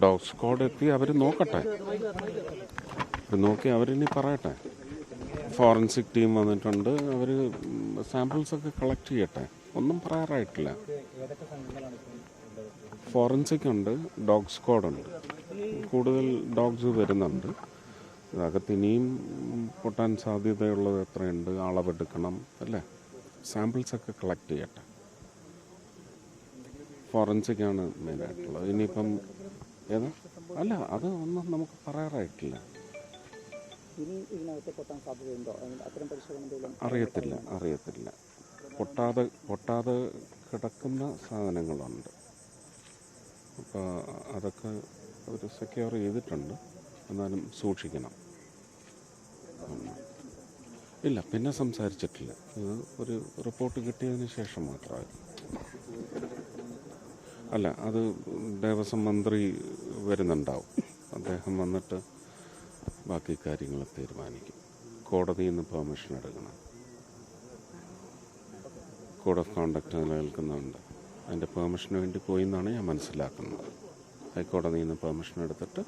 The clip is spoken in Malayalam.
ഡോഗ് സ്ക്വാഡ് എത്തി അവർ നോക്കട്ടെ, നോക്കി അവരിനി പറയട്ടെ. ഫോറൻസിക് ടീം വന്നിട്ടുണ്ട്, അവർ സാമ്പിൾസൊക്കെ കളക്ട് ചെയ്യട്ടെ. ഒന്നും പറയാറായിട്ടില്ല. ഫോറൻസിക് ഉണ്ട്, ഡോഗ് സ്ക്വാഡുണ്ട്, കൂടുതൽ ഡോഗ്സ് വരുന്നുണ്ട്. അകത്ത് ഇനിയും പൊട്ടാൻ സാധ്യതയുള്ളത് എത്രയുണ്ട്, അളവെടുക്കണം അല്ലേ, സാമ്പിൾസൊക്കെ കളക്ട് ചെയ്യട്ടെ. ഫോറൻസിക്കാണ് മെയിനായിട്ടുള്ളത്. ഇനിയിപ്പം ഏതാ അല്ല, അത് ഒന്നും നമുക്ക് പറയാറായിട്ടില്ല. അറിയത്തില്ല. പൊട്ടാതെ കിടക്കുന്ന സാധനങ്ങളുണ്ട്. അപ്പോൾ അതൊക്കെ അവർ സെക്യൂർ ചെയ്തിട്ടുണ്ട്, എന്നാലും സൂക്ഷിക്കണം. ഇല്ല, പിന്നെ സംസാരിച്ചിട്ടില്ല. ഇത് ഒരു റിപ്പോർട്ട് കിട്ടിയതിന് ശേഷം മാത്രമായി. അല്ല, അത് ദേവസ്വം മന്ത്രി വരുന്നുണ്ടാവും. അദ്ദേഹം വന്നിട്ട് ബാക്കി കാര്യങ്ങൾ തീരുമാനിക്കും. കോടതിയിൽ നിന്ന് പെർമിഷൻ എടുക്കണം. കോഡ് ഓഫ് കോണ്ടക്ട് നിലനിൽക്കുന്നുണ്ട്. അതിൻ്റെ പെർമിഷന് വേണ്ടി പോയി എന്നാണ് ഞാൻ മനസ്സിലാക്കുന്നത്. ഹൈക്കോടതിയിൽ നിന്ന് പെർമിഷൻ എടുത്തിട്ട്